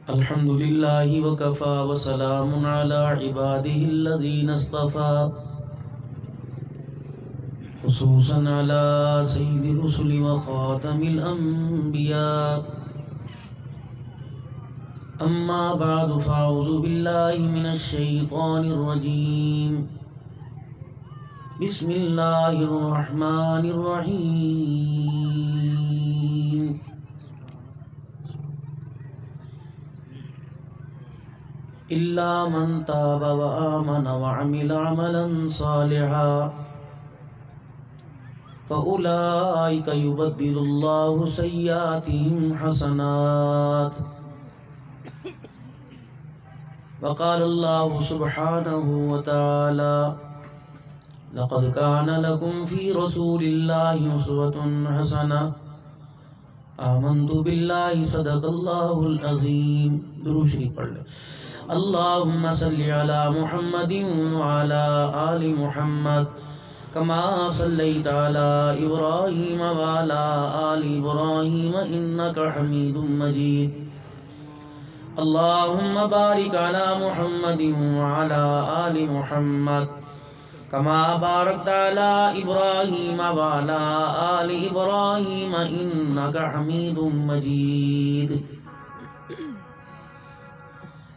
الحمد لله وكفى وسلام على عباده الذين اصطفى خصوصا على سيد الرسل وخاتم الأنبياء أما بعد فأعوذ بالله من الشيطان الرجيم بسم الله الرحمن الرحيم إلا من تاب وآمن وعمل عملا صالحا فأولئك يبدل الله سيئاتهم حسنات وقال الله سبحانه وتعالى لقد كان لكم في رسول الله أسوة حسنة آمنت بالله صدق الله العظيم درود شریف پڑھ لیں اللهم صل على محمد وعلى آل محمد كما صليت على إبراهيم وعلى آل إبراهيم إنك حميد مجيد اللهم بارك على محمد وعلى آل محمد كما باركت على إبراهيم وعلى آل إبراهيم إنك حميد مجيد.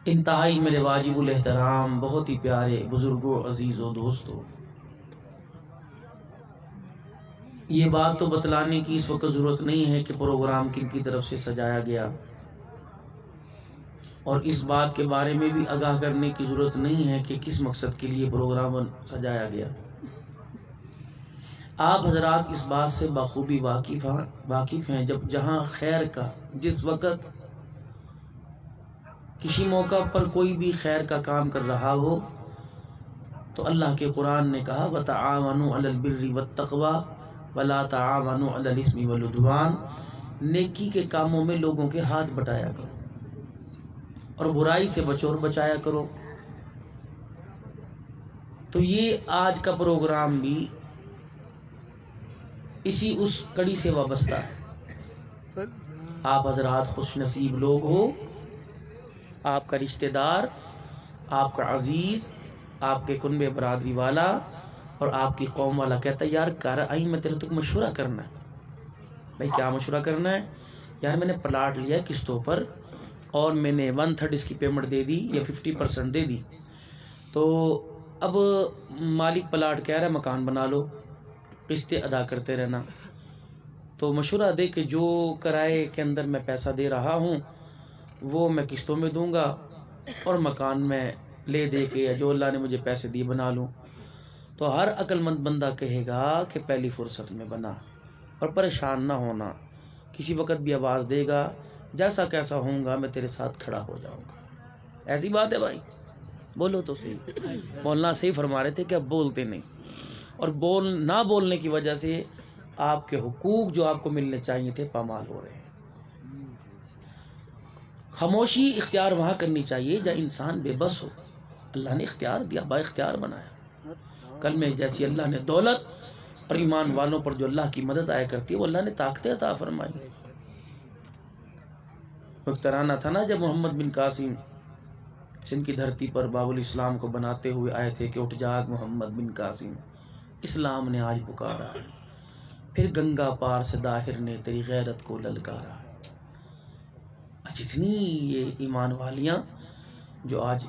انتہائی میرے واجب الاحترام بہت ہی پیارے بزرگوں عزیزوں دوستوں، یہ بات تو بتلانے کی اس وقت ضرورت نہیں ہے کہ پروگرام کن کی طرف سے سجایا گیا، اور اس بات کے بارے میں بھی آگاہ کرنے کی ضرورت نہیں ہے کہ کس مقصد کے لیے پروگرام سجایا گیا. آپ حضرات اس بات سے بخوبی واقف ہیں جب جہاں خیر کا جس وقت کسی موقع پر کوئی بھی خیر کا کام کر رہا ہو تو اللہ کے قرآن نے کہا وَتَعَاوَنُوا عَلَى الْبِرِّ وَالتَّقْوَى وَلَا تَعَاوَنُوا عَلَى الْإِثْمِ وَالْعُدْوَانِ. نیکی کے کاموں میں لوگوں کے ہاتھ بٹایا کرو اور برائی سے بچو اور بچایا کرو. تو یہ آج کا پروگرام بھی اسی اس کڑی سے وابستہ ہے. آپ حضرات خوش نصیب لوگ ہو، آپ کا رشتہ دار، آپ کا عزیز، آپ کے کنبے برادری والا اور آپ کی قوم والا کہتا ہے یار کر آئی میں تیرے تک مشورہ کرنا ہے. بھائی کیا مشورہ کرنا ہے؟ یار میں نے پلاٹ لیا ہے قسطوں پر اور میں نے 1/3 اس کی پیمنٹ دے دی یا 50% دے دی، تو اب مالک پلاٹ کہہ رہا ہے مکان بنا لو، قسطیں ادا کرتے رہنا. تو مشورہ دے کہ جو کرائے کے اندر میں پیسہ دے رہا ہوں وہ میں قسطوں میں دوں گا اور مکان میں لے دے کے جو اللہ نے مجھے پیسے دیے بنا لوں. تو ہر عقل مند بندہ کہے گا کہ پہلی فرصت میں بنا اور پریشان نہ ہونا، کسی وقت بھی آواز دے گا جیسا کیسا ہوں گا میں تیرے ساتھ کھڑا ہو جاؤں گا. ایسی بات ہے بھائی، بولو تو صحیح. مولانا صحیح فرما رہے تھے کہ اب بولتے نہیں، اور نہ بولنے کی وجہ سے آپ کے حقوق جو آپ کو ملنے چاہیے تھے پامال ہو رہے ہیں. خاموشی اختیار وہاں کرنی چاہیے جہاں انسان بے بس ہو. اللہ نے اختیار دیا، با اختیار بنایا. کل میں جیسی اللہ نے دولت اور ایمان والوں پر جو اللہ کی مدد آیا کرتی ہے وہ اللہ نے طاقتیں عطا فرمائی. ایک ترانہ تھا نا جب محمد بن قاسم سندھ کی دھرتی پر باب الاسلام کو بناتے ہوئے آئے تھے کہ اٹھ جاگ محمد بن قاسم، اسلام نے آج پکارا، پھر گنگا پار سے داہر نے تیری غیرت کو للکارا. جتنی یہ ایمان والیاں جو آج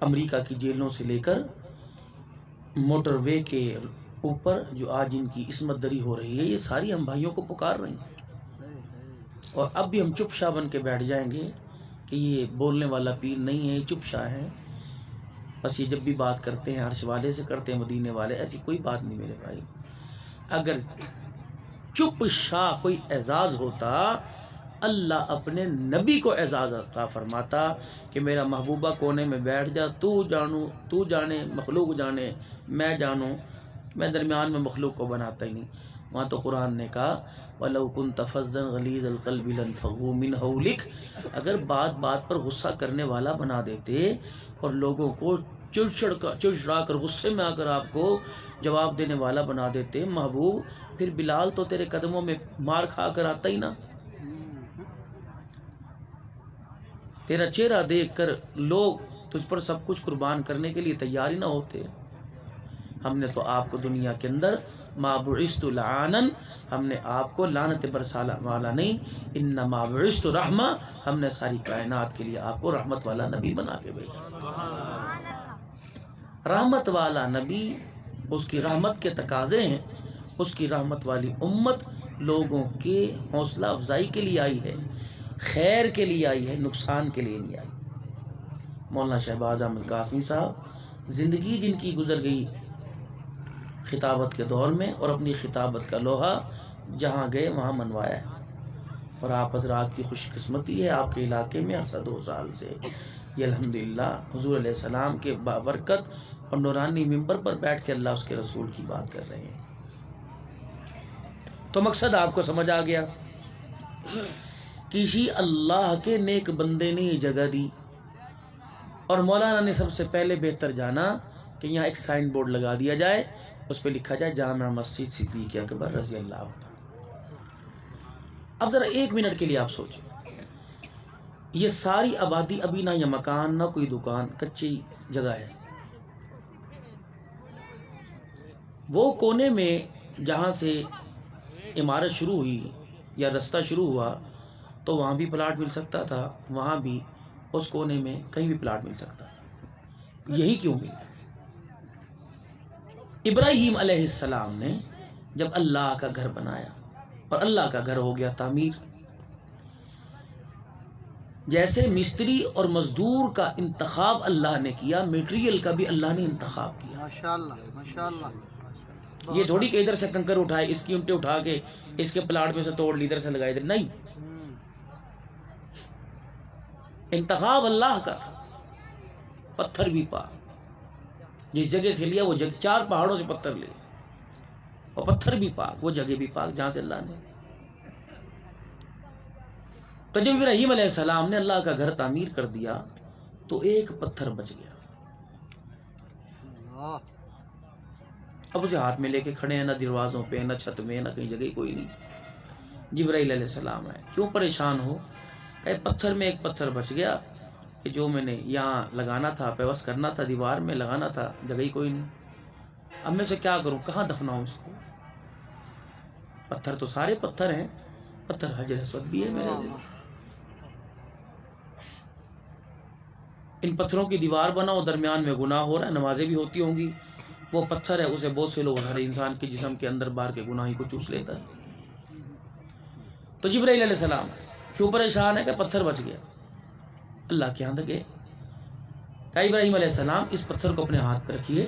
امریکہ کی جیلوں سے لے کر موٹر وے کے اوپر جو آج ان کی عصمت دری ہو رہی ہے، یہ ساری ہم بھائیوں کو پکار رہی ہیں. اور اب بھی ہم چپ شاہ بن کے بیٹھ جائیں گے کہ یہ بولنے والا پیر نہیں ہے، یہ چپ شاہ ہے. بس یہ جب بھی بات کرتے ہیں عرش والے سے کرتے ہیں مدینے والے، ایسی کوئی بات نہیں میرے بھائی. اگر چپ شاہ کوئی اعزاز ہوتا اللہ اپنے نبی کو اعزاز عطا فرماتا کہ میرا محبوبہ کونے میں بیٹھ جا، تو جانے مخلوق جانے میں جانوں، میں درمیان میں مخلوق کو بناتا ہی نہیں. وہاں تو قرآن نے کہا وَلَوْ كُنْتَ فَظًّا غَلِيظَ الْقَلْبِ لَانفَضُّوا مِنْ حَوْلِكَ. اگر بات بات پر غصہ کرنے والا بنا دیتے اور لوگوں کو چڑچڑا کر غصے میں آ کر آپ کو جواب دینے والا بنا دیتے محبوب، پھر بلال تو تیرے قدموں میں مار کھا کر آتا ہی نا. تیرا چہرہ دیکھ کر لوگ تجھ پر سب کچھ قربان کرنے کے لیے تیار ہی نہ ہوتے. ہم نے تو آپ کو دنیا کے اندر ما بعثت لعانا، ہم نے آپ کو لعنت برسانے والا نہیں، انما بعثت رحمہ، ہم نے ساری کائنات کے لیے آپ کو رحمت والا نبی بنا کے بھیجا. رحمت والا نبی، اس کی رحمت کے تقاضے ہیں. اس کی رحمت والی امت لوگوں کے حوصلہ افزائی کے لیے آئی ہے، خیر کے لیے آئی ہے، نقصان کے لیے نہیں آئی. مولانا شہباز احمد قاسمی صاحب زندگی جن کی گزر گئی خطابت کے دور میں، اور اپنی خطابت کا لوہا جہاں گئے وہاں منوایا ہے. اور آپ حضرات کی خوش قسمتی ہے، آپ کے علاقے میں 2 سال سے یہ الحمدللہ حضور علیہ السلام کے بابرکت اور نورانی ممبر پر بیٹھ کے اللہ اس کے رسول کی بات کر رہے ہیں. تو مقصد آپ کو سمجھ آ گیا. کسی اللہ کے نیک بندے نے یہ جگہ دی، اور مولانا نے سب سے پہلے بہتر جانا کہ یہاں ایک سائن بورڈ لگا دیا جائے، اس پہ لکھا جائے جامع مسجد صدیق اکبر رضی اللہ عنہ. اب ذرا 1 منٹ کے لیے آپ سوچیں، یہ ساری آبادی ابھی نہ یہ مکان نہ کوئی دکان، کچی جگہ ہے. وہ کونے میں جہاں سے عمارت شروع ہوئی یا رستہ شروع ہوا تو وہاں بھی پلاٹ مل سکتا تھا، وہاں بھی اس کونے میں کہیں بھی پلاٹ مل سکتا تھا. یہی کیوں ملا؟ ابراہیم علیہ السلام نے جب اللہ کا گھر بنایا اور اللہ کا گھر ہو گیا تعمیر، جیسے مستری اور مزدور کا انتخاب اللہ نے کیا، میٹیریل کا بھی اللہ نے انتخاب کیا. ماشاءاللہ ماشاءاللہ. یہ تھوڑی کہ ادھر سے کنکر اٹھائے، اس کی اینٹیں اٹھا کے اس کے پلاٹ میں سے توڑ لی، ادھر سے لگائے، ادھر نہیں. انتخاب اللہ کا تھا. پتھر بھی پاک، جس جگہ سے لیا وہ جگہ 4 پہاڑوں سے پتھر لے، اور پتھر بھی پاک، وہ جگہ بھی پاک جہاں سے اللہ نے. تو جب ابراہیم علیہ السلام نے اللہ کا گھر تعمیر کر دیا تو ایک پتھر بچ گیا. اب اسے ہاتھ میں لے کے کھڑے ہیں، نہ دروازوں پہ، نہ چھت میں، نہ کہیں جگہ کوئی نہیں. جبرائیل علیہ السلام آئے. کیوں پریشان ہو؟ کہ پتھر میں ایک پتھر بچ گیا کہ جو میں نے یہاں لگانا تھا، پیوست کرنا تھا، دیوار میں لگانا تھا، جگہ ہی کوئی نہیں. اب میں سے کیا کروں، کہاں دفناؤں اس کو؟ پتھر تو سارے پتھر ہیں، پتھر حجر اسود بھی ہے میرے دل. ان پتھروں کی دیوار بناؤ، درمیان میں گناہ ہو رہا ہے، نمازیں بھی ہوتی ہوں گی. وہ پتھر ہے، اسے بہت سے لوگ ہر انسان کے جسم کے اندر باہر کے گناہی کو چوس لیتا ہے. تو جبرائیل علیہ السلام کیوں پریشان ہے کہ پتھر بچ گیا؟ اللہ کے یہاں گئے، کہ ابراہیم علیہ السلام اس پتھر کو اپنے ہاتھ پہ رکھیے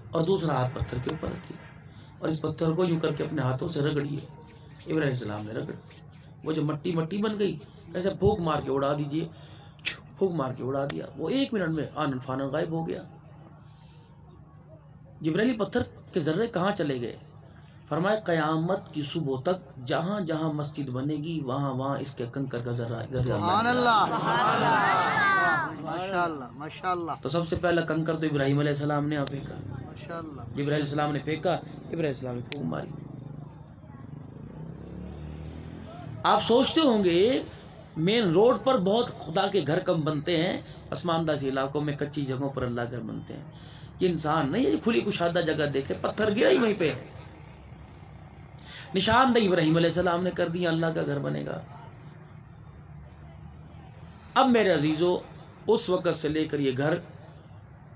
اور دوسرا ہاتھ پتھر کے اوپر رکھیے، اور اس پتھر کو یوں کر کے اپنے ہاتھوں سے رگڑیے. ابراہیم علیہ السلام نے رگڑ، وہ جو مٹی بن گئی، ایسے پھونک مار کے اڑا دیجیے، پھونک مار کے اڑا دیا. وہ 1 منٹ میں آنن فانن غائب ہو گیا. جبرائیل پتھر کے ذرے کہاں چلے گئے؟ فرمایا قیامت کی صبح تک جہاں جہاں مسجد بنے گی وہاں وہاں اس کے کنکر کا ذرہ سبحان اللہ ماشاءاللہ ماشاءاللہ. تو سب سے پہلا کنکر تو ابراہیم علیہ السلام نے پھینکا. ماشاءاللہ جبرائیل علیہ السلام نے پھینکا، ابراہیم علیہ السلام نے پھونک ماری. آپ سوچتے ہوں گے مین روڈ پر بہت خدا کے گھر کم بنتے ہیں، پسماندہ علاقوں میں کچی جگہوں پر اللہ گھر بنتے ہیں. یہ انسان نہیں، یہ کھلی کشادہ جگہ دیکھے پتھر گرا ہی وہیں پہ، نشاندہی ابراہیم علیہ السلام نے کر دیا اللہ کا گھر بنے گا. اب میرے عزیزو، اس وقت سے لے کر یہ گھر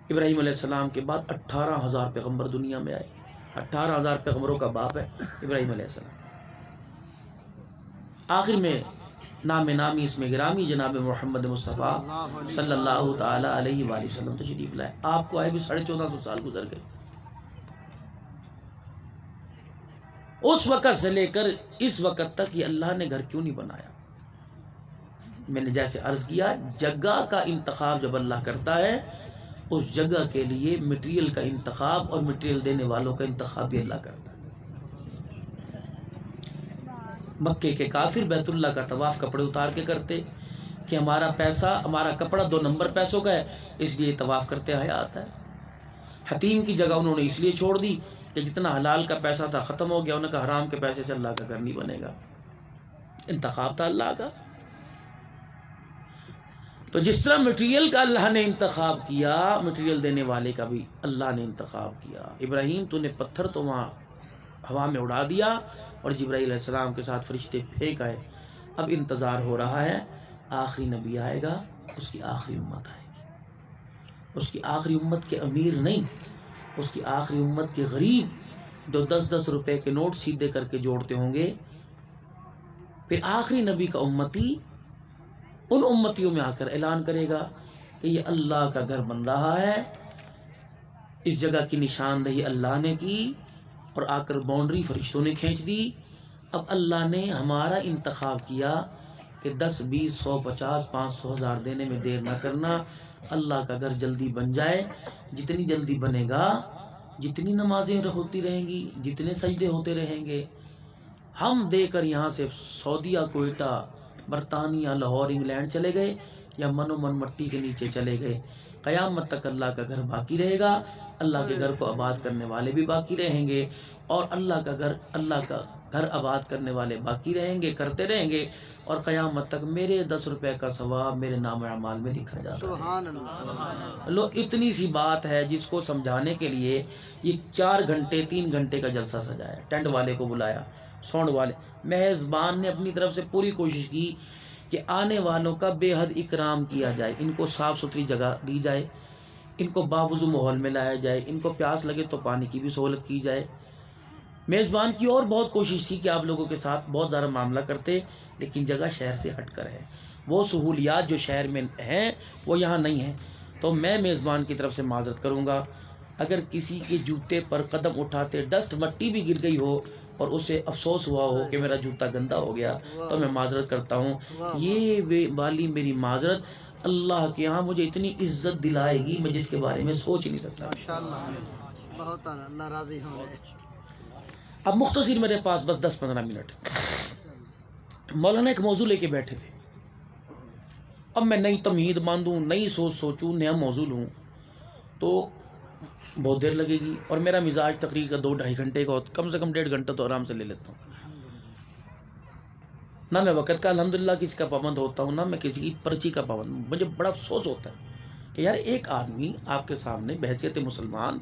ابراہیم علیہ السلام کے بعد 18,000 پیغمبر دنیا میں آئے. 18,000 پیغمبروں کا باپ ہے ابراہیم علیہ السلام. آخر میں نام نامی اس میں گرامی جناب محمد مصطفیٰ صلی اللہ تعالی علیہ وآلہ وسلم تشریف لائے. آپ کو آئے بھی 1450 سال گزر گئے. اس وقت سے لے کر اس وقت تک یہ اللہ نے گھر کیوں نہیں بنایا؟ میں نے جیسے عرض کیا، جگہ کا انتخاب جب اللہ کرتا ہے، اس جگہ کے لیے مٹیریل کا انتخاب اور مٹیریل دینے والوں کا انتخاب بھی اللہ کرتا ہے. مکے کے کافر بیت اللہ کا طواف کپڑے اتار کے کرتے کہ ہمارا پیسہ، ہمارا کپڑا 2 نمبر پیسوں کا ہے، اس لیے طواف کرتے حیات ہے. حتیم کی جگہ انہوں نے اس لیے چھوڑ دی کہ جتنا حلال کا پیسہ تھا ختم ہو گیا، انہوں نے کہا حرام کے پیسے سے اللہ کا گھر نہیں بنے گا. انتخاب تھا اللہ کا. تو جس طرح مٹیریل کا اللہ نے انتخاب کیا، مٹیریل دینے والے کا بھی اللہ نے انتخاب کیا. ابراہیم تو نے پتھر تو وہاں ہوا میں اڑا دیا اور جبرائیل علیہ السلام کے ساتھ فرشتے پھینک آئے. اب انتظار ہو رہا ہے، آخری نبی آئے گا، اس کی آخری امت آئے گی. اس کی آخری امت کے امیر نہیں، اس کی آخری امت کے غریب جو 10-10 روپے کے نوٹ سیدھے کر کے جوڑتے ہوں گے. پھر آخری نبی کا امتی ان امتیوں میں آ کر اعلان کرے گا کہ یہ اللہ کا گھر بن رہا ہے، اس جگہ کی نشاندہی اللہ نے کی اور آ کر باؤنڈری فرشتوں نے کھینچ دی. اب اللہ نے ہمارا انتخاب کیا کہ 10 20 100 50 500 1000 دینے میں دیر نہ کرنا، اللہ کا گھر جلدی بن جائے. جتنی جلدی بنے گا، جتنی نمازیں ہوتی رہیں گی، جتنے سجدے ہوتے رہیں گے، ہم دے کر یہاں سے سعودیہ، کوئٹہ، برطانیہ، لاہور، انگلینڈ چلے گئے یا من و من مٹی کے نیچے چلے گئے، قیامت تک اللہ کا گھر باقی رہے گا. اللہ کے گھر کو آباد کرنے والے بھی باقی رہیں گے اور اللہ کا گھر آباد کرنے والے باقی رہیں گے، کرتے رہیں گے، اور قیامت تک میرے 10 روپے کا ثواب میرے نام اعمال میں لکھا جاتا ہے. سبحان اللہ. لو اتنی سی بات ہے جس کو سمجھانے کے لیے یہ 4 گھنٹے 3 گھنٹے کا جلسہ سجایا، ٹینٹ والے کو بلایا، ساؤنڈ والے. میزبان نے اپنی طرف سے پوری کوشش کی کہ آنے والوں کا بے حد اکرام کیا جائے، ان کو صاف ستھری جگہ دی جائے، ان کو باوضو ماحول میں لایا جائے، ان کو پیاس لگے تو پانی کی بھی سہولت کی جائے. میزبان کی اور بہت کوشش تھی کہ آپ لوگوں کے ساتھ بہت زیادہ معاملہ کرتے، لیکن جگہ شہر سے ہٹ کر ہے، وہ سہولیات جو شہر میں ہیں وہ یہاں نہیں ہیں. تو میں میزبان کی طرف سے معذرت کروں گا اگر کسی کے جوتے پر قدم اٹھاتے ڈسٹ مٹی بھی گر گئی ہو اور اسے افسوس ہوا ہو کہ میرا جوتا گندا ہو گیا، تو میں معذرت کرتا ہوں. یہ والی میری معذرت اللہ کے ہاں مجھے اتنی عزت دلائے گی میں جس کے بارے میں سوچ نہیں سکتا. ماشاءاللہ، بہت اللہ راضی ہوں. اب مختصر میرے پاس بس 10-15 منٹ. مولانا ایک موضوع لے کے بیٹھے تھے، اب میں نئی تمہید باندھوں، نئی سوچوں، نیا موضوع لوں تو بہت دیر لگے گی، اور میرا مزاج تقریر کا 2-2.5 گھنٹے کا ہوتا، کم سے کم 1.5 گھنٹہ تو آرام سے لے لیتا ہوں. نہ میں وقت کا الحمدللہ کسی کا پابند ہوتا ہوں، نہ میں کسی کی پرچی کا پابند ہوں. مجھے بڑا افسوس ہوتا ہے کہ یار ایک آدمی آپ کے سامنے بحیثیت مسلمان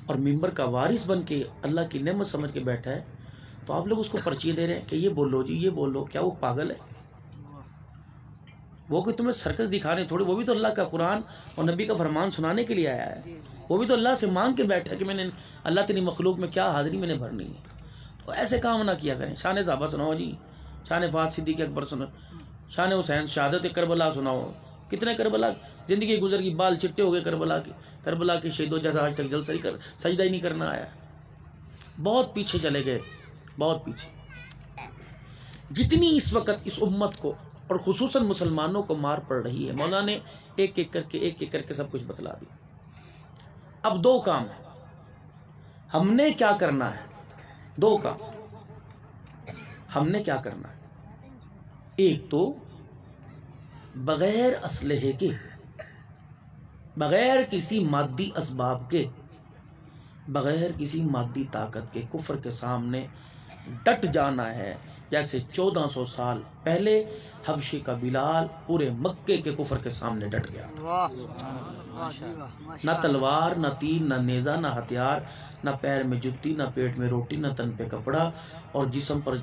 اور ممبر کا وارث بن کے اللہ کی نعمت سمجھ کے بیٹھا ہے، تو آپ لوگ اس کو پرچی دے رہے ہیں کہ یہ بولو جی، یہ بولو. کیا وہ پاگل ہے؟ وہ کوئی تمہیں سرکس دکھانے تھوڑی، وہ بھی تو اللہ کا قرآن اور نبی کا فرمان سنانے کے لیے آیا ہے. وہ بھی تو اللہ سے مانگ کے بیٹھا کہ میں نے اللہ تیری مخلوق میں کیا حاضری میں نے بھرنی ہے. تو ایسے کام نہ کیا کریں. شان صحابہ سناؤ جی، شان فاطمہ صدیق اکبر سناؤ، شان حسین، شہادت کربلا سناؤ. کتنے کربلا زندگی گزر گئی، بال چٹے ہو گئے کربلا کے شہیدوں جیسا آج تک جلسہ سجدہ ہی نہیں کرنا آیا. بہت پیچھے چلے گئے، بہت پیچھے. جتنی اس وقت اس امت کو اور خصوصاً مسلمانوں کو مار پڑ رہی ہے، مولانا نے ایک ایک کر کے سب کچھ بتلا دیا. اب 2 کام ہیں، ہم نے کیا کرنا ہے. 2 کام ہم نے کیا کرنا ہے. ایک تو بغیر اسلحے کے، بغیر کسی مادی اسباب کے، بغیر کسی مادی طاقت کے کفر کے سامنے ڈٹ جانا ہے، جیسے 1400 سال پہلے حبشی کا بلال پورے مکے کے کفر کے سامنے ڈٹ گیا. نہ تلوار، نہ تیر، نہ نیزہ، نہ ہتھیار، نہ پیر میں جتی، نہ پیٹ میں روٹی، نہ تن پہ کپڑا، اور جسم پر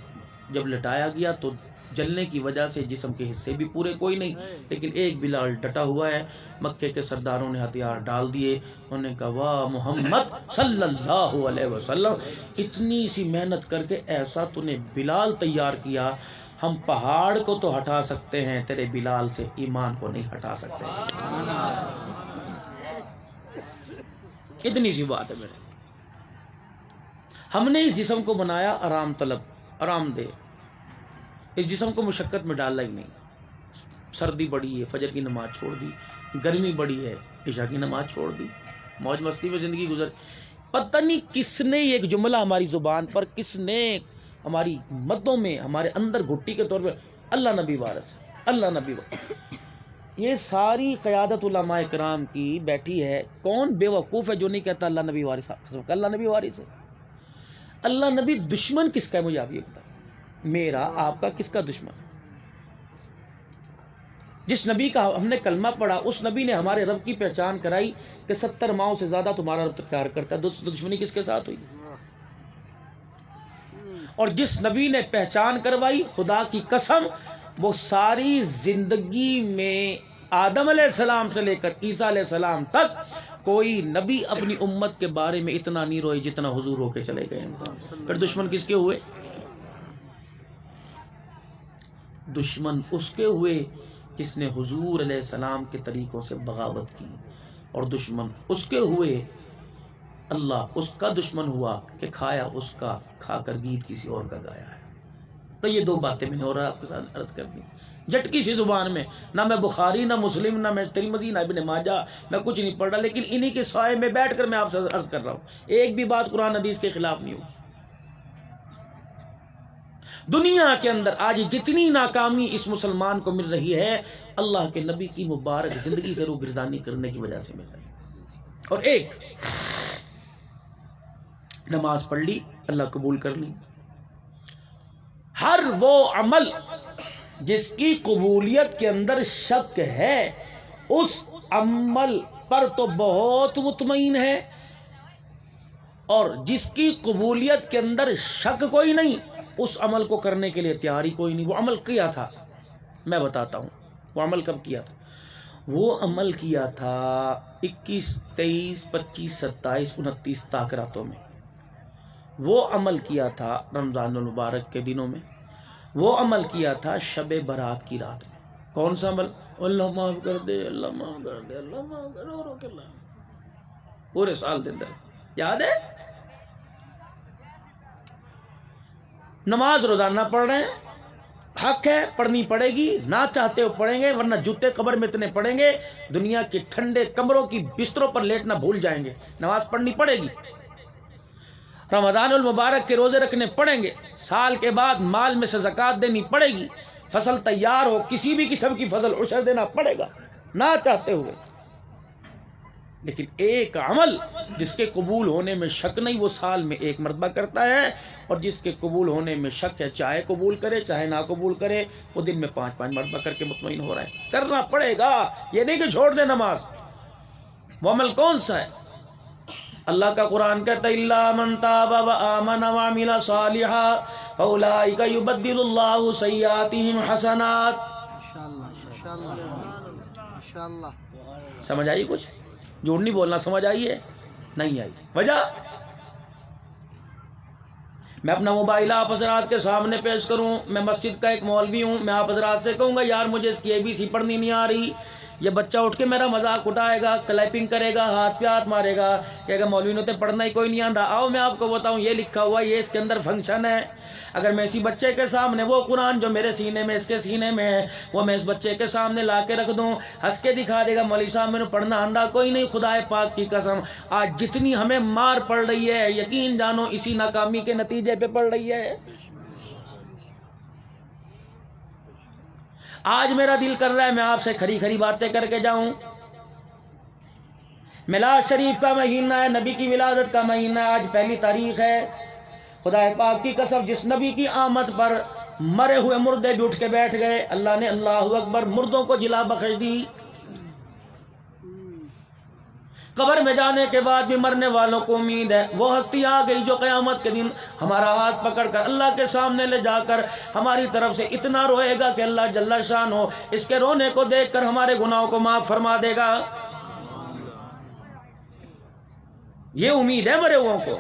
جب لٹایا گیا تو جلنے کی وجہ سے جسم کے حصے بھی پورے کوئی نہیں، لیکن ایک بلال ڈٹا ہوا ہے. مکے کے سرداروں نے ہتھیار ڈال دیے، انہوں نے کہا واہ محمد صلی اللہ علیہ وسلم، اتنی سی محنت کر کے ایسا تو نے بلال تیار کیا، ہم پہاڑ کو تو ہٹا سکتے ہیں، تیرے بلال سے ایمان کو نہیں ہٹا سکتے. اتنی سی بات ہے میرے. ہم نے اس جسم کو بنایا آرام طلب، آرام دہ. اس جسم کو مشقت میں ڈالنا ہی نہیں. سردی بڑی ہے، فجر کی نماز چھوڑ دی. گرمی بڑی ہے، عشاء کی نماز چھوڑ دی. موج مستی میں زندگی گزر. پتہ نہیں کس نے ایک جملہ ہماری زبان پر، کس نے ہماری مدوں میں، ہمارے اندر گھٹی کے طور پہ اللہ نبی وارث، اللہ نبی وارث. یہ ساری قیادت علماء کرام کی بیٹھی ہے. کون بے وقوف ہے جو نہیں کہتا اللہ نبی وارث؟ اللہ نبی وارث ہے. اللہ نبی دشمن کس کا ہے؟ مجھے آپ یہ بتائیں، میرا آپ کا کس کا دشمن؟ جس نبی کا ہم نے کلمہ پڑھا اس نبی نے ہمارے رب کی پہچان کرائی کہ 70 ماؤں سے زیادہ تمہارا رب پیار کرتا ہے. دشمنی کس کے ساتھ ہوئی؟ اور جس نبی نے پہچان کروائی خدا کی قسم وہ ساری زندگی میں آدم علیہ السلام سے لے کر عیسیٰ علیہ السلام تک کوئی نبی اپنی امت کے بارے میں اتنا نہیں روئے جتنا حضور ہو کے چلے گئے. پھر دشمن کس کے ہوئے؟ دشمن اس کے ہوئے جس نے حضور علیہ السلام کے طریقوں سے بغاوت کی، اور دشمن اس کے ہوئے اللہ اس کا دشمن ہوا کہ کھایا اس کا، کھا کر گیت کسی اور کا گایا ہے. تو یہ 2 باتیں میں نے اور آپ کے ساتھ عرض کر دی جھٹکی سی زبان میں. نہ میں بخاری، نہ مسلم، نہ میں ترمذی، نہ ابن ماجہ، میں کچھ نہیں پڑھ رہا، لیکن انہی کے سائے میں بیٹھ کر میں آپ سے عرض کر رہا ہوں. ایک بھی بات قرآن حدیث کے خلاف نہیں ہوگی. دنیا کے اندر آج جتنی ناکامی اس مسلمان کو مل رہی ہے اللہ کے نبی کی مبارک زندگی سے روگردانی کرنے کی وجہ سے مل رہی ہے. اور ایک نماز پڑھ لی، اللہ قبول کر لی. ہر وہ عمل جس کی قبولیت کے اندر شک ہے اس عمل پر تو بہت مطمئن ہے، اور جس کی قبولیت کے اندر شک کوئی نہیں اس عمل کو کرنے کے لیے تیاری کوئی نہیں. وہ عمل کیا تھا، میں بتاتا ہوں وہ عمل کب کیا تھا. وہ عمل کیا تھا 21 23 25 27 29 تاک راتوں میں. وہ عمل کیا تھا رمضان المبارک کے دنوں میں. وہ عمل کیا تھا شب برات کی رات میں. کون سا عمل؟ اللہ معاف کر دے، اللہ معاف کر دے، اللہ معاف کر دے، رو کے اللہ پورے سال دن در یاد ہے. نماز روزانہ پڑھ رہے ہیں، حق ہے، پڑھنی پڑے گی، نہ چاہتے ہو پڑھیں گے، ورنہ جوتے قبر میں اتنے پڑیں گے دنیا کے ٹھنڈے کمروں کی بستروں پر لیٹنا بھول جائیں گے. نماز پڑھنی پڑے گی، رمضان المبارک کے روزے رکھنے پڑیں گے، سال کے بعد مال میں سے زکوٰۃ دینی پڑے گی، فصل تیار ہو کسی بھی قسم کی فصل عشر دینا پڑے گا نہ چاہتے ہوئے. لیکن ایک عمل جس کے قبول ہونے میں شک نہیں وہ سال میں 1 مرتبہ کرتا ہے، اور جس کے قبول ہونے میں شک ہے چاہے قبول کرے چاہے نہ قبول کرے وہ دن میں 5 مرتبہ کر کے مطمئن ہو رہا ہے. کرنا پڑے گا، یہ نہیں کہ چھوڑ دے نماز. وہ عمل کون سا ہے؟ اللہ کا قرآن کہتا ہے الا من تاب وآمن وعمل صالحا فاولئک یبدل اللہ سیئاتہم حسنات. انشاءاللہ. سمجھ آئی؟ کچھ جھوٹ نہیں بولنا. سمجھ آئی ہے؟ نہیں آئی. وجہ میں اپنا موبائل آپ حضرات کے سامنے پیش کروں. میں مسجد کا ایک مولوی ہوں، میں آپ حضرات سے کہوں گا یار مجھے اس کی ABC پڑھنی نہیں آ رہی. یہ بچہ اٹھ کے میرا مذاق اٹھائے گا، کلیپنگ کرے گا، ہاتھ پہ ہاتھ مارے گا کہ مولوی نے تو پڑھنا ہی کوئی نہیں آتا. آؤ میں آپ کو بتاؤں یہ لکھا ہوا یہ اس کے اندر فنکشن ہے. اگر میں اسی بچے کے سامنے وہ قرآن جو میرے سینے میں اس کے سینے میں ہے وہ میں اس بچے کے سامنے لا کے رکھ دوں، ہنس کے دکھا دے گا مولوی صاحب میں نے پڑھنا آندہ کوئی نہیں. خدا پاک کی قسم آج جتنی ہمیں مار پڑ رہی ہے یقین جانو اسی ناکامی کے نتیجے پہ پڑ رہی ہے. آج میرا دل کر رہا ہے میں آپ سے کھری کھری باتیں کر کے جاؤں. میلاد شریف کا مہینہ ہے، نبی کی ولادت کا مہینہ ہے، آج 1 تاریخ ہے. خدا پاک کی قسم جس نبی کی آمد پر مرے ہوئے مردے بھی اٹھ کے بیٹھ گئے، اللہ نے اللہ اکبر مردوں کو جلا بخش دی. قبر میں جانے کے بعد بھی مرنے والوں کو امید ہے وہ ہستی آ گئی جو قیامت کے دن ہمارا ہاتھ پکڑ کر اللہ کے سامنے لے جا کر ہماری طرف سے اتنا روئے گا کہ اللہ جل شان ہو اس کے رونے کو دیکھ کر ہمارے گناہوں کو معاف فرما دے گا. یہ امید ہے مرے ہوئوں کو.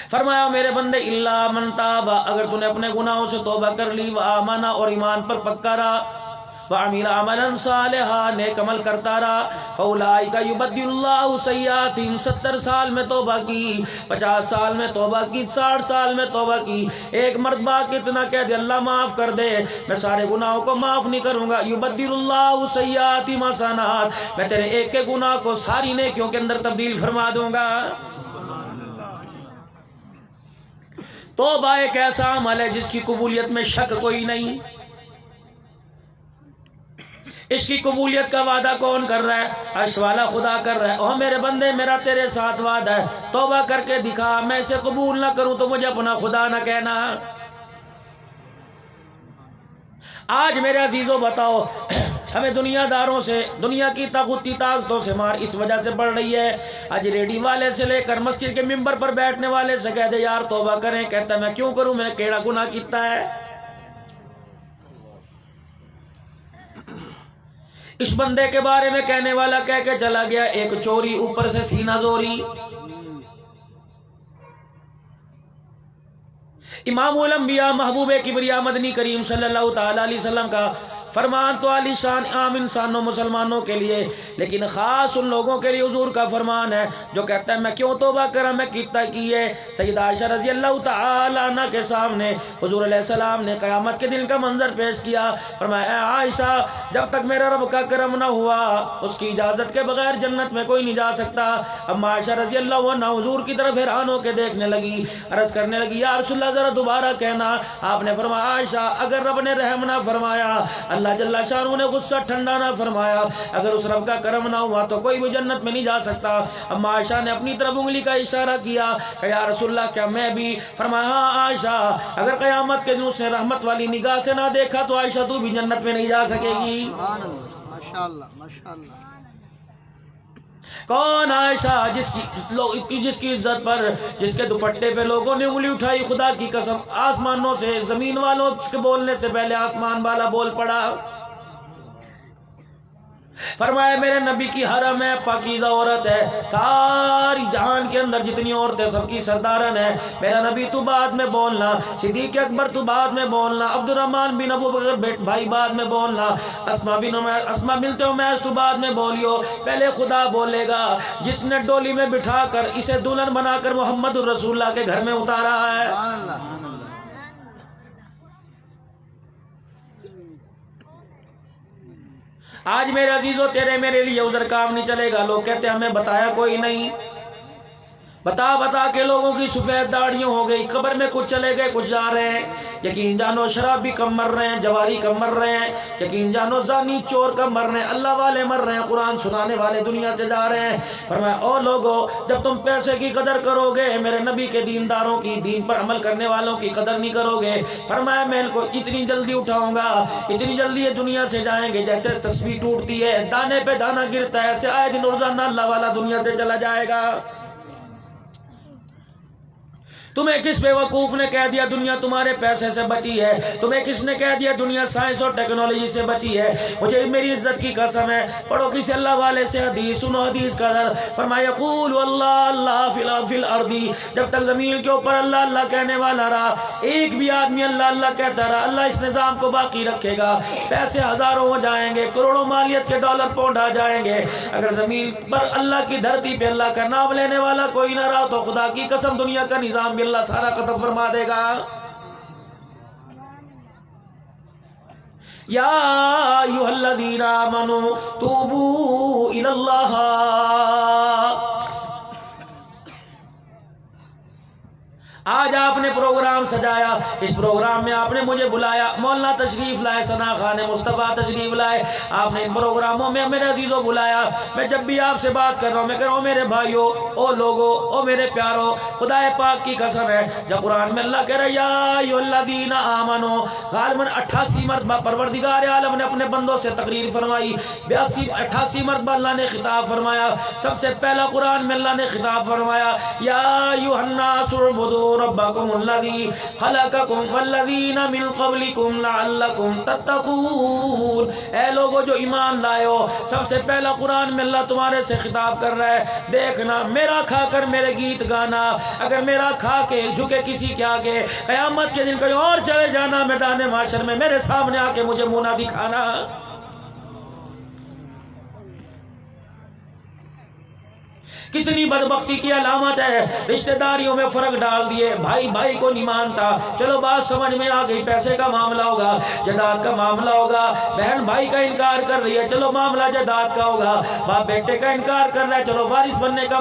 فرمایا میرے بندے الا من تاب، اگر تو نے اپنے گناہوں سے توبہ کر لی، وآمن اور ایمان پر پکا رہا، وعمل عملا صالحا نیک عمل کرتا رہا، فاولئک یبدل اللہ سیئاتہم 70 سال میں توبہ کی، 50 سال میں توبہ کی، 60 سال میں توبہ کی، 1 مرتبہ کتنا کہہ دے اللہ معاف کر دے میں سارے گناہوں کو معاف نہیں کروں گا. یبدل اللہ سیئاتہم حسنات، میں تیرے ایک کے گناہ کو ساری نیکیوں کے اندر تبدیل فرما دوں گا. توبہ ایک ایسا عمل ہے جس کی قبولیت میں شک کوئی نہیں. اس کی قبولیت کا وعدہ کون کر رہا ہے؟ عرش والا خدا کر رہا ہے. اوہ میرے بندے میرا تیرے ساتھ وعدہ ہے، توبہ کر کے دکھا، میں اسے قبول نہ کروں تو مجھے اپنا خدا نہ کہنا. آج میرے عزیزوں بتاؤ ہمیں دنیا داروں سے، دنیا کی طاقتی طاقتوں سے مار اس وجہ سے پڑ رہی ہے. آج ریڈی والے سے لے کر مسجد کے ممبر پر بیٹھنے والے سے کہہ دے یار توبہ کریں، کہتا ہے میں کیوں کروں، میں نے کیڑا گناہ کیتا ہے. اس بندے کے بارے میں کہنے والا کہہ کے چلا گیا ایک چوری اوپر سے سینہ زوری. امام الانبیاء محبوب کبریا مدنی کریم صلی اللہ تعالی علیہ وسلم کا فرمان تو عالی شان عام انسانوں مسلمانوں کے لیے، لیکن خاص ان لوگوں کے لیے حضور کا فرمان ہے جو کہتا ہے میں کیوں توبہ کرا، میں کیتا کی ہے. سیدہ عائشہ رضی اللہ تعالی عنہ کے سامنے حضور علیہ السلام نے قیامت کے دن کا منظر پیش کیا. فرمایا اے عائشہ جب تک میرا رب کا کرم نہ ہوا اس کی اجازت کے بغیر جنت میں کوئی نہیں جا سکتا. اما عائشہ رضی اللہ عنہ حضور کی طرف حیران ہو کے دیکھنے لگی، عرض کرنے لگی یا رسول اللہ ذرا دوبارہ کہنا. آپ نے فرمایا عائشہ اگر رب نے رحم نہ فرمایا، اللہ جل شانہ نے غصہ ٹھنڈا نہ فرمایا، اگر اس رب کا کرم نہ ہوا تو کوئی بھی جنت میں نہیں جا سکتا. اما عائشہ نے اپنی طرف انگلی کا اشارہ کیا کہ یا رسول اللہ کیا میں بھی؟ فرمایا ہاں عائشہ اگر قیامت کے دن اس نے رحمت والی نگاہ سے نہ دیکھا تو عائشہ تو بھی جنت میں نہیں جا سکے گی. سبحان اللہ، ماشاءاللہ ماشاءاللہ. کون عائشہ جس کی عزت پر، جس کے دوپٹے پہ لوگوں نے انگلی اٹھائی، خدا کی قسم آسمانوں سے زمین والوں کے بولنے سے پہلے آسمان والا بول پڑا. فرمایا میرے نبی کی حرم ہے، پاکیزہ عورت ہے، ساری جہان کے اندر جتنی عورتیں سب کی سردارن ہے. میرا نبی تو بعد میں بولنا، صدیق اکبر تو بعد میں بولنا، عبد الرحمن بن ابو بکر بھائی بعد میں بولنا، اسما بنت عمیس تو بعد میں بولیو، پہلے خدا بولے گا جس نے ڈولی میں بٹھا کر اسے دلہن بنا کر محمد الرسول اللہ کے گھر میں اتارا ہے. سبحان اللہ. آج میرے عزیزوں تیرے میرے لیے ادھر کام نہیں چلے گا. لوگ کہتے ہمیں بتایا کوئی نہیں، بتا بتا کے لوگوں کی سفید داڑیوں ہو گئی، قبر میں کچھ چلے گئے کچھ جا رہے ہیں. یقین جانو شراب بھی کم مر رہے ہیں، جواری کم مر رہے ہیں، یقین جانو زانی چور کم مر رہے ہیں، اللہ والے مر رہے ہیں، قرآن سنانے والے دنیا سے جا رہے ہیں. فرمایا او لوگو جب تم پیسے کی قدر کرو گے میرے نبی کے دینداروں کی، دین پر عمل کرنے والوں کی قدر نہیں کرو گے. فرمایا میں ان کو اتنی جلدی اٹھاؤں گا، اتنی جلدی یہ دنیا سے جائیں گے جیسے تسبیح ٹوٹتی ہے دانے پہ دانا گرتا ہے، ایسے آئے دن روزانہ اللہ والا دنیا سے چلا جائے گا. تمہیں کس بیوقوف نے کہہ دیا دنیا تمہارے پیسے سے بچی ہے؟ تمہیں کس نے کہہ دیا دنیا سائنس اور ٹیکنالوجی سے بچی ہے؟ مجھے میری عزت کی قسم ہے، پڑھو کسی اللہ والے سے حدیث، سنو حدیث کا در. فرمایا یقول اللہ اللہ فی الارض، جب تک زمین کے اوپر اللہ اللہ کہنے والا رہا، ایک بھی آدمی اللہ اللہ کہتا رہا، اللہ اس نظام کو باقی رکھے گا. پیسے ہزاروں ہو جائیں گے، کروڑوں مالیت کے ڈالر پاؤنڈ آ جائیں گے، اگر زمین پر اللہ کی دھرتی پہ اللہ کا نام لینے والا کوئی نہ رہا تو خدا کی قسم دنیا کا نظام بھی اللہ سارا ختم فرما دے گا. یا ایھا الذین آمنوا توبوا الی اللہ. آج آپ نے پروگرام سجایا، اس پروگرام میں آپ نے مجھے بلایا، مولانا تشریف لائے، ثنا خان مصطفیٰ تشریف لائے، آپ نے ان پروگراموں میں میرے عزیزوں بلایا. میں جب بھی آپ سے بات کر رہا ہوں میں کہہ رہا ہوں میرے بھائیوں، او لوگوں، او میرے پیاروں، خدا پاک کی قسم ہے جب قرآن میں اللہ کہہ رہا ہے یا ایھا الذین آمنوا، غالباً 88 مرتبہ پروردگار عالم نے اپنے بندوں سے تقریر فرمائی، 88 مرتبہ اللہ نے خطاب فرمایا. سب سے پہلا قرآن میں اللہ نے خطاب فرمایا یا ایھا الناس اعبدوا ربکم الذی خلقکم والذین من قبلکم لعلکم تتقون. اے لوگوں جو ایمان لائے ہو، سب سے پہلا قرآن میں اللہ تمہارے سے خطاب کر رہا ہے، دیکھنا میرا کھا کر میرے گیت گانا، اگر میرا کھا کے جھکے کسی کے آگے قیامت کے دن کہیں اور چلے جانا میدان محشر میں میرے سامنے آ کے مجھے منہ نہ دکھانا. کتنی بدبختی کی علامت ہے. رشتہ داریوں میں فرق ڈال دیے، بھائی بھائی کو نہیں مانتا. چلو بات سمجھ میں آ گئی، پیسے کا معاملہ ہوگا، جائیداد کا معاملہ ہوگا، بہن بھائی کا انکار کر رہی ہے، چلو معاملہ جائیداد کا ہوگا، باپ بیٹے کا انکار کر رہا ہے، چلو وارث بننے کا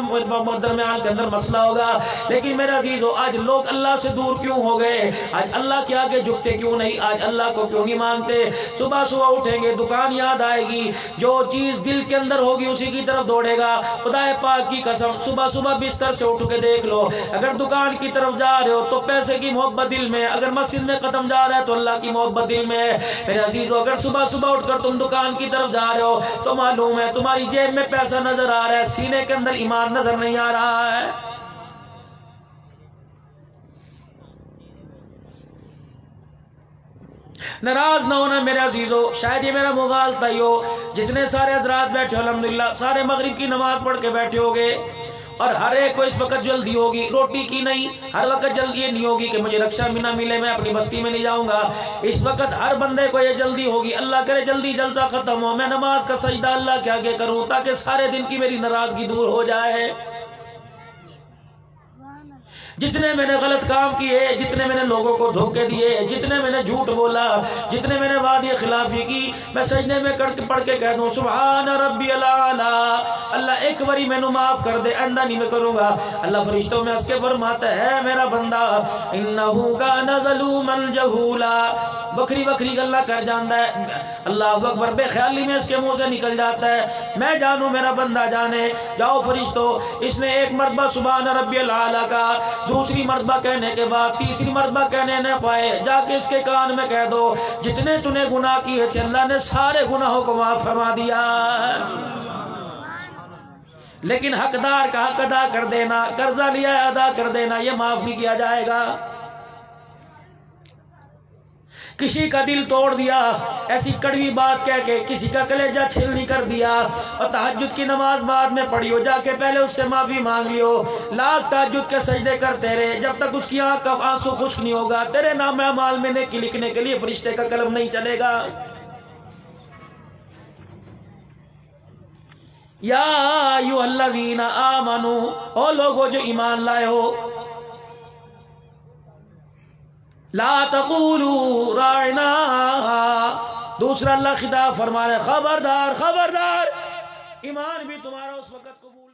درمیان کے اندر مسئلہ ہوگا. لیکن میرے عزیزو آج لوگ اللہ سے دور کیوں ہو گئے؟ آج اللہ کے آگے جھکتے کیوں نہیں؟ آج اللہ کو کیوں نہیں مانتے؟ صبح صبح اٹھیں گے، دکان یاد آئے گی، جو چیز دل کے اندر ہوگی اسی کی طرف دوڑے گا. خدا پاک کی کی قسم صبح صبح بستر سے اٹھ کے دیکھ لو، اگر دکان کی طرف جا رہے ہو تو پیسے کی محبت دل میں، اگر مسجد میں قدم جا رہا ہے تو اللہ کی محبت دل میں ہے۔ میرے عزیزو اگر صبح صبح اٹھ کر تم دکان کی طرف جا رہے ہو تو معلوم ہے تمہاری جیب میں پیسہ نظر آ رہا ہے، سینے کے اندر ایمان نظر نہیں آ رہا ہے۔ ناراض نہ ہونا میرے عزیزو، شاید یہ میرا مغالطہ ہی ہو، جس نے سارے حضرات بیٹھے ہو الحمدللہ سارے مغرب کی نماز پڑھ کے بیٹھے ہوگے اور ہر ایک کو اس وقت جلدی ہوگی روٹی کی نہیں، ہر وقت جلدی یہ نہیں ہوگی کہ مجھے رکشہ بھی نہ ملے میں اپنی بستی میں نہیں جاؤں گا، اس وقت ہر بندے کو یہ جلدی ہوگی اللہ کرے جلدی جلسہ ختم ہو، میں نماز کا سجدہ اللہ کے آگے کروں تاکہ سارے دن کی میری ناراضگی دور ہو جائے۔ جتنے میں نے غلط کام کیے، جتنے میں نے لوگوں کو دھوکے دیے، جتنے میں نے جھوٹ بولا، جتنے میں نے وعدے خلافی کی، میں سجدے میں پڑھ کے کہہ دوں سبحان ربی الاعلیٰ، اللہ ایک باری میں نے معاف کر دے، آئندہ نہیں میں کروں گا۔ اللہ فرشتوں میں اس کے فرماتا ہے میرا بندہ انہو کان ظلوما جہولا، بکری بکری گلا کر جانتا ہے، اللہ اکبر، بے خیالی میں اس کے منہ سے نکل جاتا ہے، میں جانوں میرا بندہ جانے۔ جاؤ فرشتوں، اس نے ایک مرتبہ سبحان ربی الاعلیٰ کا، دوسری مرتبہ کہنے کے بعد تیسری مرتبہ کہنے نہ پائے، جا کے اس کے کان میں کہہ دو جتنے تو نے گناہ کیے تھے اللہ نے سارے گناہوں کو معاف فرما دیا، لیکن حقدار کا حق ادا کر دینا، قرضہ لیا ہے ادا کر دینا، یہ معاف نہیں کیا جائے گا۔ کسی کا دل توڑ دیا، ایسی کڑوی بات کہہ کے کسی کا کلیجہ چھلنی کر دیا، اور تہجد کی نماز بعد میں پڑھی ہو، جا کے پہلے اس سے معافی مانگ لیو، لاکھ تہجد کے سجدے کرتے رہے، جب تک اس کی آنکھ کا آنسو خشک نہیں ہوگا تیرے نام اعمال میں نیکی لکھنے کے لیے فرشتے کا قلم نہیں چلے گا۔ یا ایھا الذین آمنو، او لوگو جو ایمان لائے ہو، لا تقولوا راعنا، دوسرا اللہ خطاب فرما رہے خبردار خبردار، ایمان بھی تمہارا اس وقت قبول